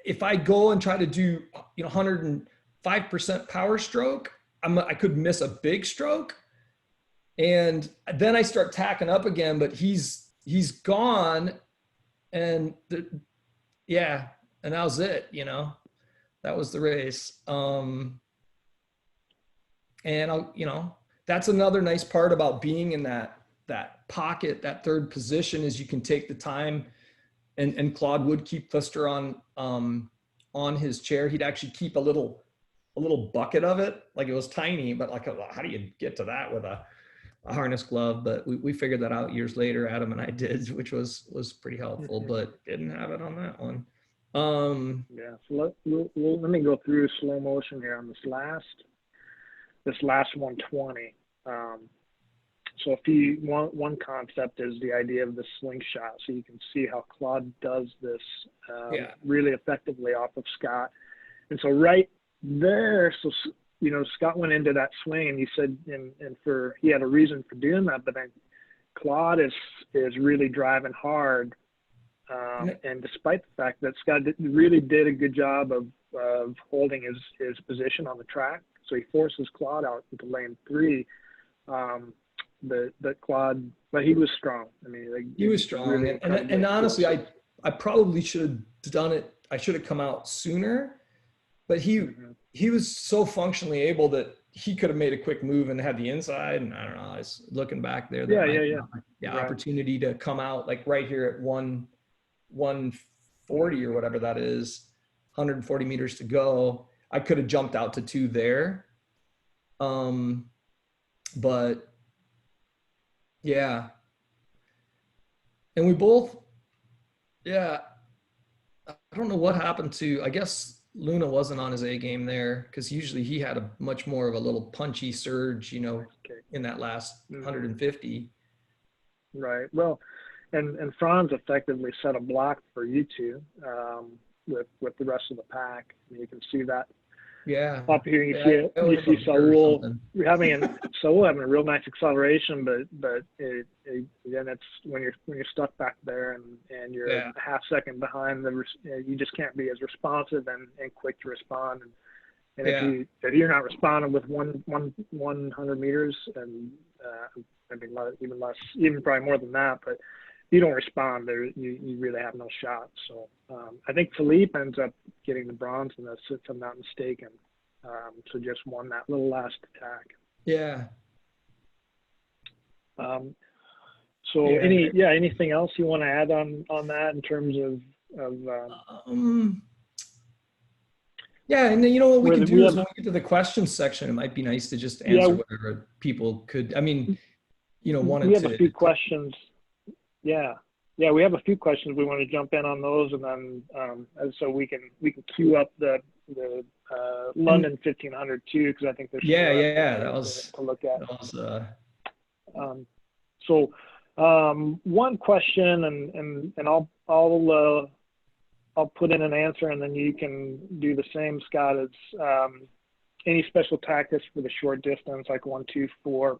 if I go and try to do 105% power stroke, I could miss a big stroke. And then I start tacking up again, but he's gone. And and that was it, that was the race. And that's another nice part about being in that pocket, that third position, is you can take the time, and Claude would keep Pfister on his chair. He'd actually keep a little bucket of it. Like it was tiny, but like, how do you get to that with a harness glove? But we figured that out years later, Adam and I did, which was pretty helpful, but didn't have it on that one. So let me go through slow motion here on this last 120. So one concept is the idea of the slingshot. So you can see how Claude does this really effectively off of Scott. And so right there, so Scott went into that swing, and you said, he had a reason for doing that, but then Claude is really driving hard. And despite the fact that Scott really did a good job of holding his position on the track, so he forces Claude out into lane 3. But Claude, but he was strong. I mean, he was strong, really and honestly, I probably should have done it should have come out sooner, but he was so functionally able that he could have made a quick move and had the inside. And I don't know, I was looking back there. Right. Opportunity to come out like right here at 140 or whatever that is, 140 meters to go. I could have jumped out to 2 there. But yeah. And we both, I don't know what happened to, I guess Luna wasn't on his A game there, because usually he had a much more of a little punchy surge, you know, in that last 150. Right. Well, and Franz effectively set a block for you two with the rest of the pack. And you can see that. Yeah. Up here, you see it. You see Saul. We're having a real nice acceleration, but again, it's when you're stuck back there and you're a half second behind you just can't be as responsive and quick to respond. And if you're not responding with 100 meters, and I mean even less, even probably more than that, but you don't respond there, you really have no shot. So I think Philippe ends up getting the bronze in this, if I'm not mistaken. So just won that little last attack. Yeah. Anything else you want to add on that in terms of and then, you know, what we can do is when we get to the questions section, it might be nice to just answer whatever people could, I mean, you know, we have a few questions. Yeah, we have a few questions. We want to jump in on those, and then so we can queue up the London 1500 too, because I think there's that was to look at. That was, so one question, and I'll put in an answer, and then you can do the same, Scott. It's any special tactics for the short distance, like 1, 2, 4,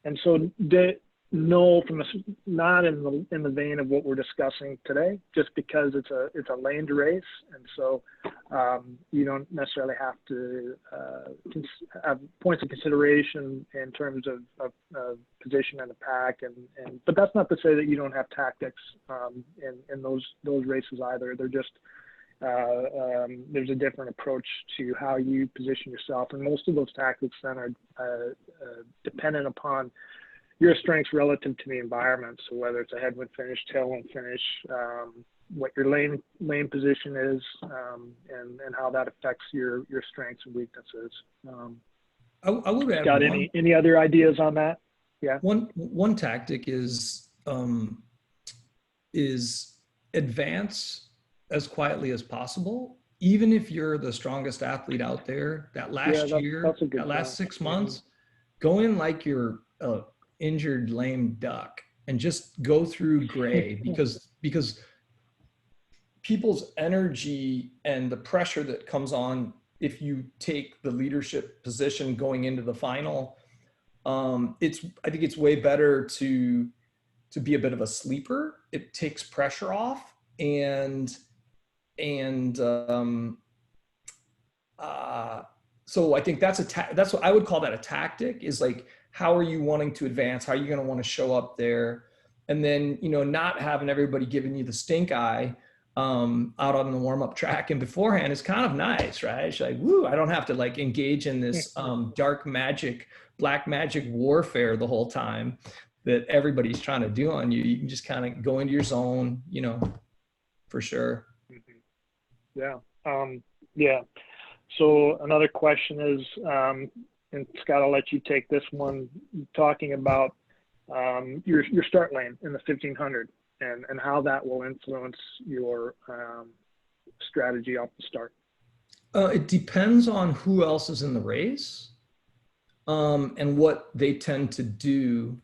and so no, not in the vein of what we're discussing today, just because it's a laned race, and so you don't necessarily have to have points of consideration in terms of position in the pack, but that's not to say that you don't have tactics in those races either. They're just there's a different approach to how you position yourself, and most of those tactics then are dependent upon your strengths relative to the environment. So whether it's a headwind finish, tailwind finish, what your lane position is, and how that affects your strengths and weaknesses. I would add, Got any other ideas on that? Yeah. One tactic is advance as quietly as possible, even if you're the strongest athlete out there. That last last 6 months, go in like you're injured lame duck and just go through gray, because people's energy and the pressure that comes on if you take the leadership position going into the final, I think it's way better to be a bit of a sleeper. It takes pressure off, so I think that's what I would call that a tactic, is like, how are you wanting to advance? How are you going to want to show up there? And then, you know, not having everybody giving you the stink eye out on the warm-up track and beforehand is kind of nice, right? It's like, woo, I don't have to like engage in this black magic warfare the whole time that everybody's trying to do on you. You can just kind of go into your zone, you know, for sure. Yeah. So another question is, and Scott, I'll let you take this one, talking about your start lane in the 1500 and how that will influence your strategy off the start. It depends on who else is in the race and what they tend to do.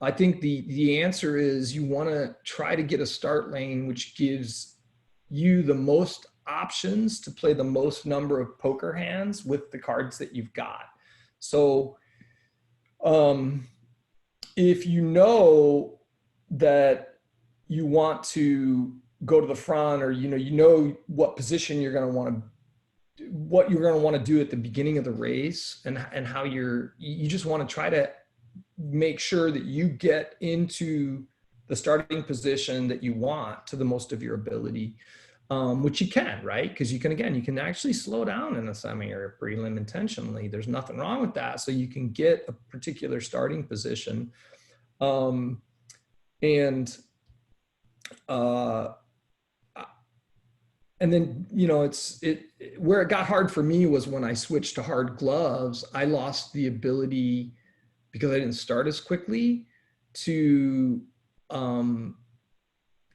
I think the answer is you want to try to get a start lane which gives you the most options to play the most number of poker hands with the cards that you've got. So if you know that you want to go to the front, or you know what position you're going to want to do at the beginning of the race, and how you just want to try to make sure that you get into the starting position that you want to the most of your ability. which you can, right? Because you can actually slow down in a semi or a prelim intentionally. There's nothing wrong with that. So you can get a particular starting position. And then, where it got hard for me was when I switched to hard gloves. I lost the ability, because I didn't start as quickly, to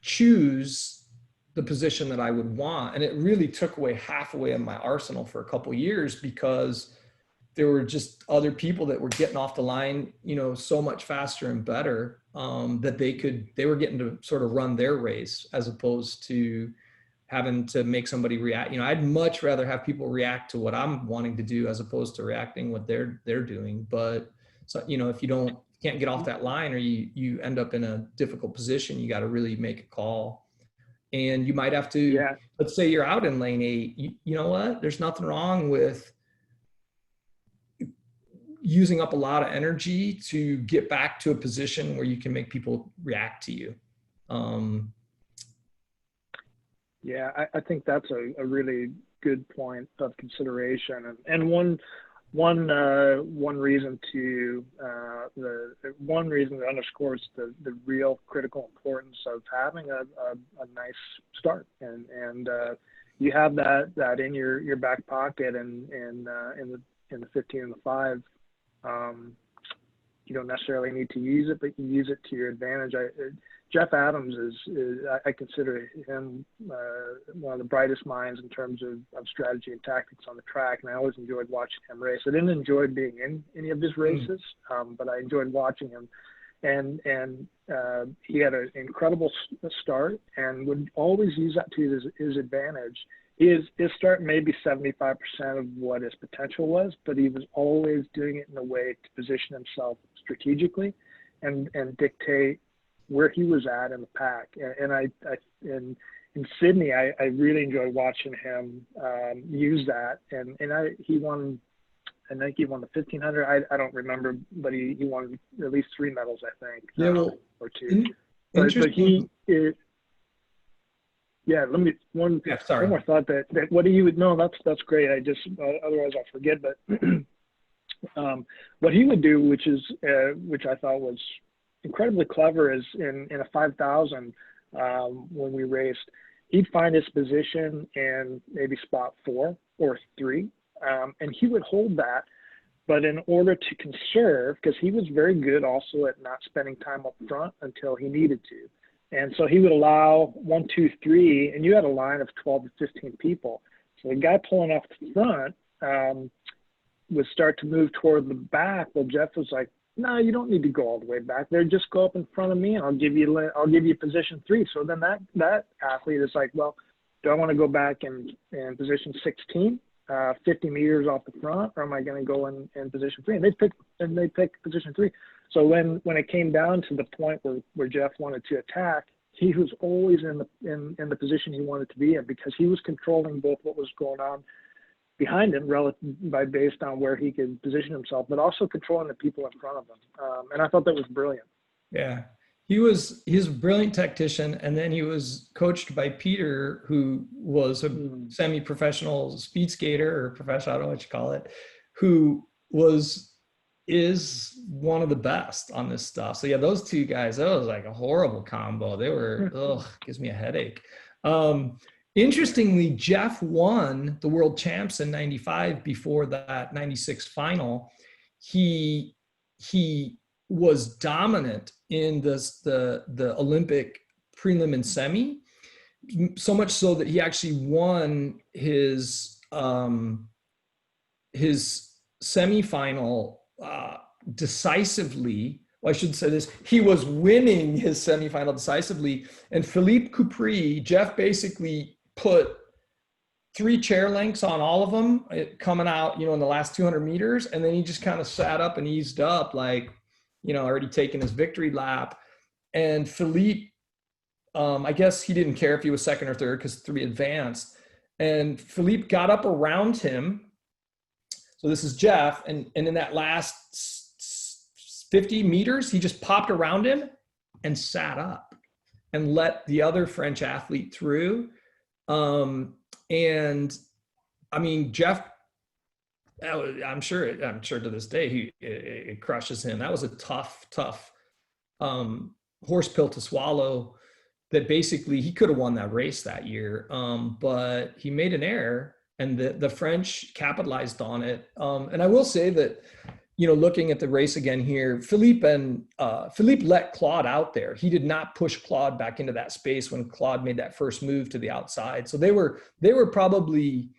choose the position that I would want. And it really took away half away of my arsenal for a couple of years, because there were just other people that were getting off the line, so much faster and better, that they were getting to sort of run their race, as opposed to having to make somebody react. I'd much rather have people react to what I'm wanting to do, as opposed to reacting what they're doing. But so, if you can't get off that line, or you end up in a difficult position, you got to really make a call. And you might have to, let's say you're out in lane 8, you know what? There's nothing wrong with using up a lot of energy to get back to a position where you can make people react to you. I think that's a really good point of consideration. And one reason that underscores the real critical importance of having a nice start, and you have that in your back pocket, and in the 15 and the 5. You don't necessarily need to use it, but you use it to your advantage. Jeff Adams I consider him one of the brightest minds in terms of strategy and tactics on the track, and I always enjoyed watching him race. I didn't enjoy being in any of his races, but I enjoyed watching him. And he had an incredible start, and would always use that to his advantage. His start may be 75% of what his potential was, but he was always doing it in a way to position himself strategically and dictate where he was at in the pack. And in Sydney, I really enjoyed watching him use that. And he won. I think he won the 1500. I don't remember, but he won at least 3 medals, I think, or 2. But he. One more thought that what he would know. That's great. I just otherwise I'll forget. But what he would do, which I thought was incredibly clever, is in a 5,000 when we raced, he'd find his position in maybe spot 4 or 3, and he would hold that. But in order to conserve, because he was very good also at not spending time up front until he needed to. And so he would allow 1, 2, 3, and you had a line of 12 to 15 people. So the guy pulling off the front would start to move toward the back. Well, Jeff was like, "No, you don't need to go all the way back there. Just go up in front of me, and I'll give you position 3." So then that athlete is like, "Well, do I want to go back in position 16, 50 meters off the front, or am I going to go in position 3?" And they pick position 3. So when it came down to the point where Jeff wanted to attack, he was always in the position he wanted to be in, because he was controlling both what was going on behind him based on where he could position himself, but also controlling the people in front of him. And I thought that was brilliant. Yeah, he's a brilliant tactician. And then he was coached by Peter, who was a semi-professional speed skater, or professional, I don't know what you call it, who is one of the best on this stuff. So yeah, those two guys, that was like a horrible combo. They were, gives me a headache. Interestingly, Jeff won the world champs in 95 before that 96 final. He was dominant in the Olympic prelim and semi, so much so that he actually won his semifinal decisively. Well, I should say this. He was winning his semifinal decisively, and Philippe Coupry, Jeff basically put 3 chair lengths on all of them coming out, in the last 200 meters. And then he just kind of sat up and eased up, like, already taken his victory lap. And Philippe, I guess he didn't care if he was second or third, because 3 advanced. And Philippe got up around him. So this is Jeff. And in that last 50 meters, he just popped around him and sat up and let the other French athlete through. And I mean, Jeff, I'm sure to this day, it crushes him. That was a tough horse pill to swallow, that basically he could have won that race that year. But he made an error, and the French capitalized on it. And I will say that, looking at the race again here, Philippe let Claude out there. He did not push Claude back into that space when Claude made that first move to the outside. So they were probably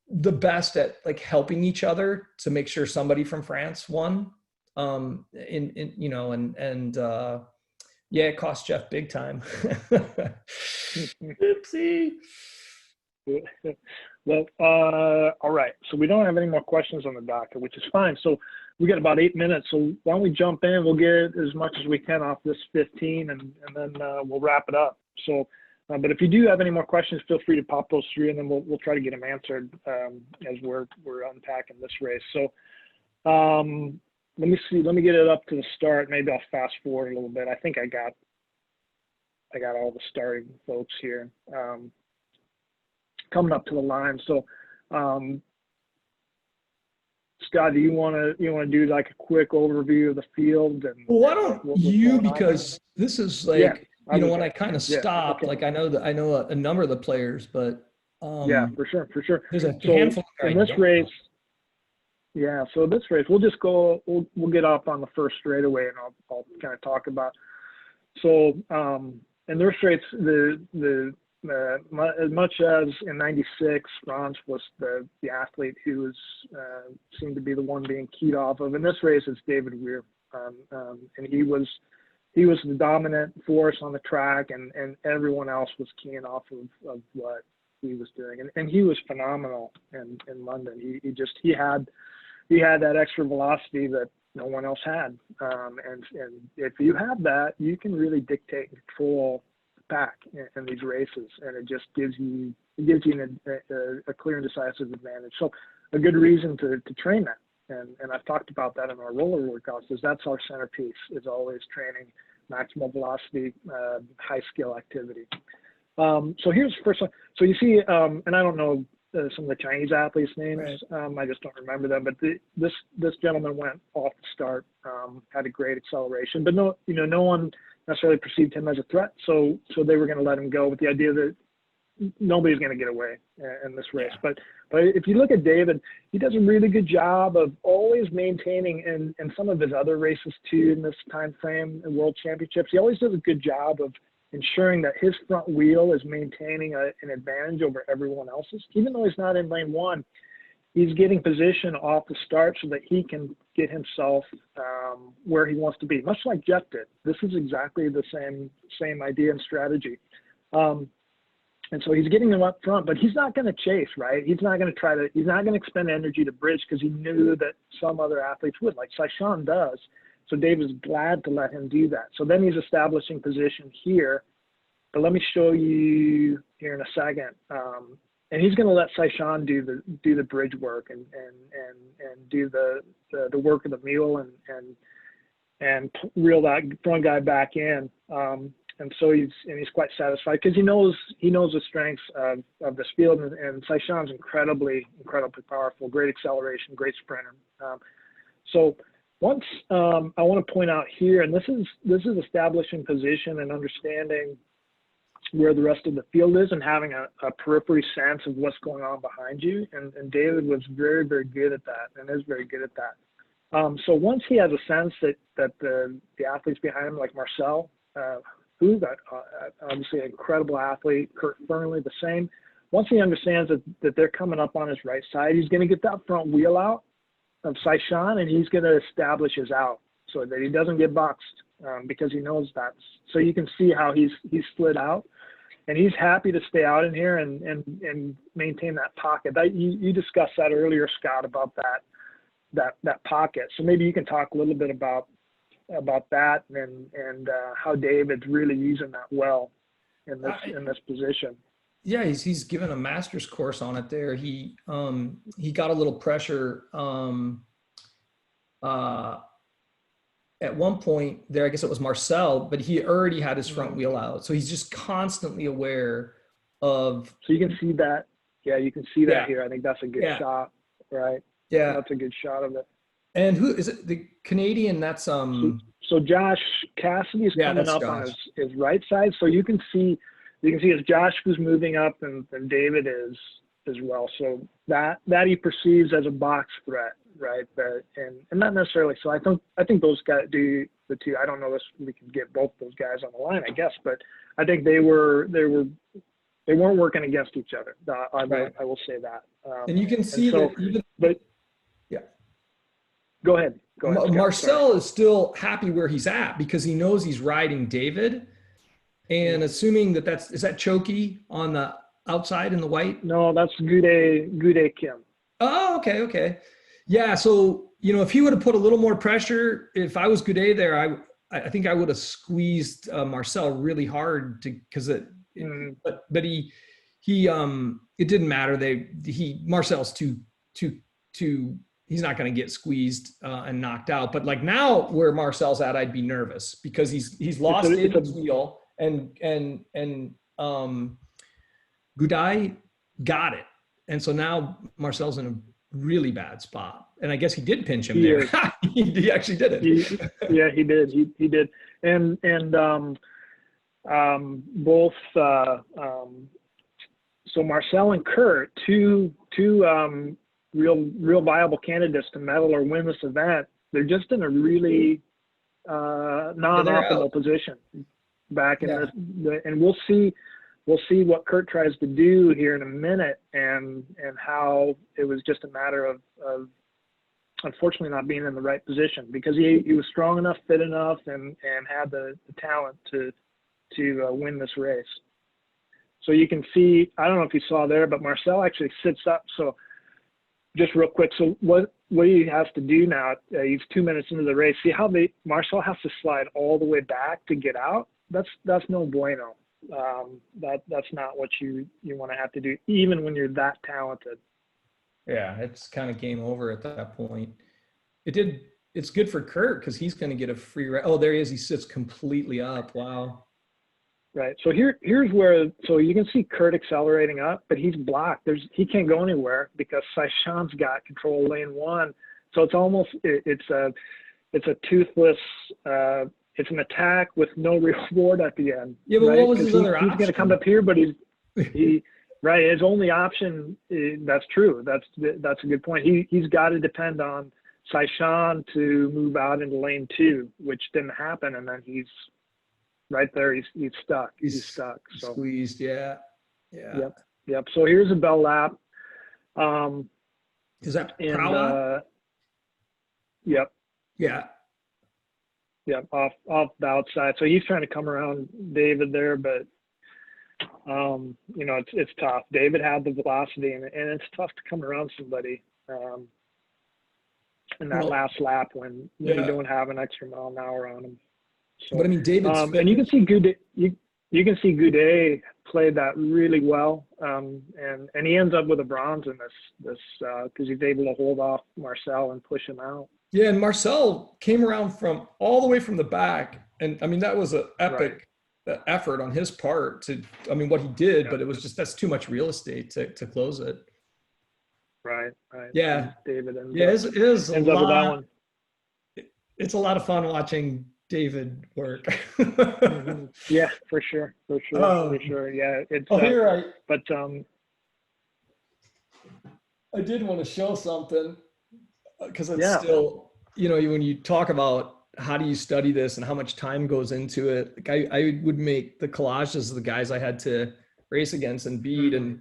the best at like helping each other to make sure somebody from France won. Yeah, it cost Jeff big time. Oopsie. Well, all right. So we don't have any more questions on the docket, which is fine. So we got about 8 minutes. So why don't we jump in? We'll get as much as we can off this 15, and then we'll wrap it up. So, but if you do have any more questions, feel free to pop those through, and then we'll try to get them answered as we're unpacking this race. So let me see. Let me get it up to the start. Maybe I'll fast forward a little bit. I think I got all the starting folks here. Coming up to the line. So, Scott, do you want to do like a quick overview of the field? And well, why don't you, because this is like, when I kind of stopped, like I know a number of the players, but yeah, for sure. There's a handful in this race. Yeah, so this race, we'll just go. We'll get off on the first straightaway, and I'll kind of talk about. So, in this race, as much as in '96, Franz was the athlete who was seemed to be the one being keyed off of. In this race, it's David Weir, and he was the dominant force on the track, and everyone else was keying off of what he was doing, and he was phenomenal in London. He had that extra velocity that no one else had, and if you have that, you can really dictate and control back in these races, and it just gives you a clear and decisive advantage. So a good reason to train that, and I've talked about that in our roller workouts, is that's our centerpiece, is always training maximal velocity, high skill activity. So here's the first one. So you see, and I don't know some of the Chinese athletes' names, right. I just don't remember them, but this gentleman went off the start, had a great acceleration, but no one necessarily perceived him as a threat, so they were going to let him go with the idea that nobody's going to get away in this race. Yeah. But if you look at David, he does a really good job of always maintaining, in some of his other races too in this time frame in World Championships, he always does a good job of ensuring that his front wheel is maintaining an advantage over everyone else's. Even though he's not in lane one, he's getting position off the start so that he can get himself where he wants to be, much like Jeff did. This is exactly the same idea and strategy. And so he's getting them up front, but he's not going to chase, right? He's not going to expend energy to bridge, because he knew that some other athletes would, like Saishan does. So Dave is glad to let him do that. So then he's establishing position here. But let me show you here in a second. And he's going to let Saishan do the bridge work and do the work of the mule and reel that front guy back in. And so he's quite satisfied, because he knows the strengths of this field, and Saishan's incredibly powerful, great acceleration, great sprinter. So once I want to point out here, and this is establishing position and understanding where the rest of the field is, and having a periphery sense of what's going on behind you. And David was very, very good at that, and is very good at that. So once he has a sense that the athletes behind him, like Marcel, who's obviously an incredible athlete, Kurt Fearnley, the same. Once he understands that they're coming up on his right side, he's going to get that front wheel out of Saishan, and he's going to establish his out so that he doesn't get boxed, because he knows that. So you can see how he's slid out, and he's happy to stay out in here and maintain that pocket. You discussed that earlier, Scott, about that pocket. So maybe you can talk a little bit about that and how David's really using that well in this position. Yeah, he's given a master's course on it there. He got a little pressure at one point there, I guess it was Marcel, but he already had his front wheel out. So he's just constantly aware of. So you can see that. Yeah, you can see that Yeah. here. I think that's a good shot, right? Yeah. That's a good shot of it. And who is it? The Canadian? That's So Josh Cassidy is coming that's up Josh. on his right side. So you can see it's Josh who's moving up, and David is as well. So that he perceives as a box threat, right? And not necessarily. So I think those guys do the two. I don't know if we can get both those guys on the line, I guess, but I think they weren't working against each other. I will say that. And you can see that even. But yeah. Go ahead. Scott. Marcel is still happy where he's at because he knows he's riding David. And assuming is that Choki on the outside in the white? No, that's Gude Kim. Oh, okay. Yeah, so, if he would have put a little more pressure, if I was Gude there, I think I would have squeezed Marcel really hard because but he it didn't matter. Marcel's too he's not going to get squeezed and knocked out. But like now where Marcel's at, I'd be nervous because he's lost David's wheel and Gudai got it. And so now Marcel's in a really bad spot. And I guess he did pinch him there. He actually did it. He did. He did. And both so Marcel and Kurt, two real viable candidates to medal or win this event. They're just in a really non-optimal position back in this, and we'll see what Kurt tries to do here in a minute, and how it was just a matter of unfortunately not being in the right position, because he was strong enough, fit enough, and had the talent to win this race. So you can see, I don't know if you saw there, but Marcel actually sits up. So just real quick, so what he has to do now, he's 2 minutes into the race. See how Marcel has to slide all the way back to get out? That's no bueno. That's not what you want to have to do, even when you're that talented. Yeah, it's kind of game over at that point. It's good for Kurt because he's going to get a free ride. Oh, there he is. He sits completely up. Wow. Right. So here's where, so you can see Kurt accelerating up, but he's blocked. He can't go anywhere because Saishan's got control of lane one. So it's almost, it's a toothless, it's an attack with no reward at the end. Yeah, but what was his other option? He's going to come up here, but right. His only option, that's true. That's a good point. He's got to depend on Saishan to move out into lane two, which didn't happen. And then he's right there. He's stuck. He's stuck. So squeezed. Yeah. Yep. So here's a bell lap. Is that Prawa? Yep. Yeah. Yep. Off the outside. So he's trying to come around David there, but it's tough. David had the velocity, and it's tough to come around somebody in that last lap when you don't have an extra mile an hour on him. So, but I mean, David's and you can see Goudet played that really well, and he ends up with a bronze in this because he's able to hold off Marcel and push him out. Yeah, and Marcel came around from all the way from the back, and I mean that was an epic effort on his part what he did, but it was just that's too much real estate to close it. Right. Yeah, David. It is a lot. It's a lot of fun watching David work. Mm-hmm. Yeah, for sure. Yeah, it's. But I did want to show something because it's still, when you talk about how do you study this and how much time goes into it, like I would make the collages of the guys I had to race against and beat, and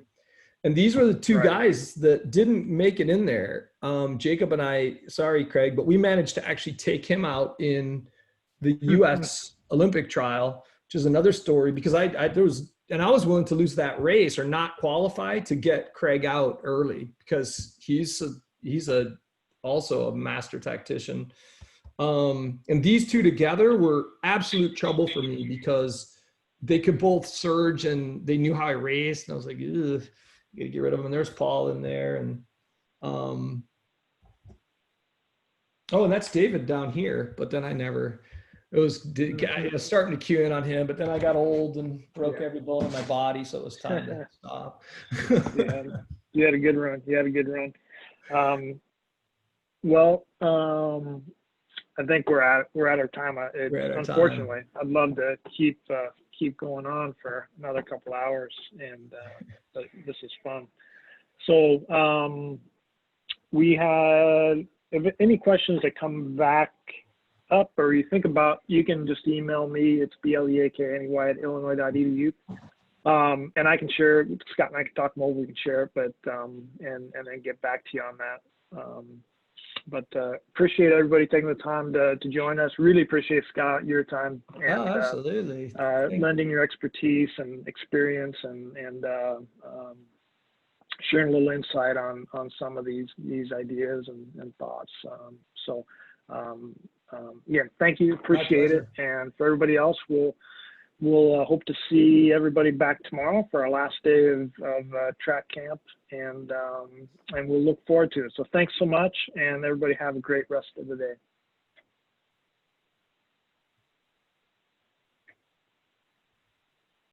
these were the two guys that didn't make it in there. Jacob and I, sorry Craig, but we managed to actually take him out in the U.S. Olympic trial, which is another story, because I was willing to lose that race or not qualify to get Craig out early because he's also a master tactician. And these two together were absolute trouble for me because they could both surge and they knew how I raced. And I was like, ugh, gotta get rid of them. And there's Paul in there. And, and that's David down here, but then I never it was starting to cue in on him, but then I got old and broke every bone in my body, so it was time to stop. Yeah, you had a good run. I think we're at our time. Unfortunately, I'd love to keep going on for another couple hours, and but this is fun. So we had, if any questions that come back up or you think about, you can just email me. It's bleakney@illinois.edu. And I can share it. Scott and I can talk more. We can share it, but and then get back to you on that. But appreciate everybody taking the time to join us. Really appreciate, Scott, your time and absolutely lending your expertise and experience and sharing a little insight on some of these ideas and thoughts. Yeah, thank you. Appreciate it. And for everybody else, we'll hope to see everybody back tomorrow for our last day of track camp, and we'll look forward to it. So thanks so much, and everybody have a great rest of the day.